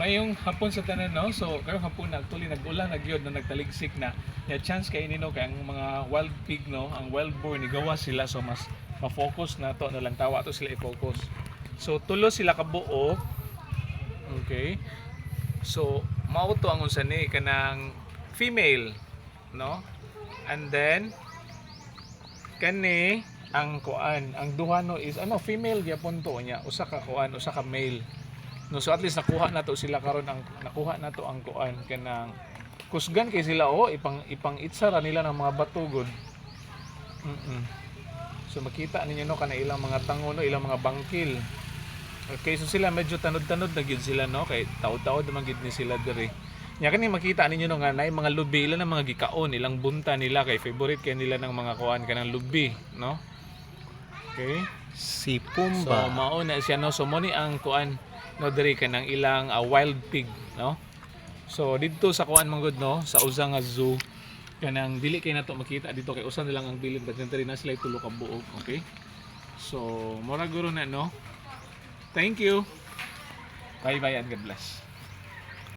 Mayong hapon sa tanan no. So karong hapon na actually nag-ulan na gyud na nagtaligsik na. Ya chance kay nino kay ang mga wild pig no, ang wild boar ni gawa sila so mas ma-focus na to na lang tawa to sila i-focus. So tulo sila ka buo. Okay. So mao to ang unsa ni kanang female no. And then kani ang kuan, ang duha no is ano female gyapon to nya, usa ka kuan, usa ka male. No, so at least nakuha na to sila karon ang nakuha na to ang kuan kanang kusgan kay sila ipang itsara nila ng mga batugod. So makita ninyo no kana ilang mga tango no, ilang mga bangkil. Okay, so sila medyo tanod-tanod na gyud sila no kay taod-taod man gyud ni sila diri. Nya kani makita ninyo no nga nay mga lubi ilang ng mga gikaon, ilang bunta nila kay favorite kay nila ng mga kuan kanang lubi, no? Okay. Si So Pumba. mao na siya no, so mo ni ang kuan no diri kanang ilang wild pig no. So dito sa kuan man gud no sa usa nga zoo kanang dili kay nato makita dito kay usa na lang ang bilin but diri na sila tulo ka buok. Okay, so mura guro na no. Thank you, bye bye and God bless.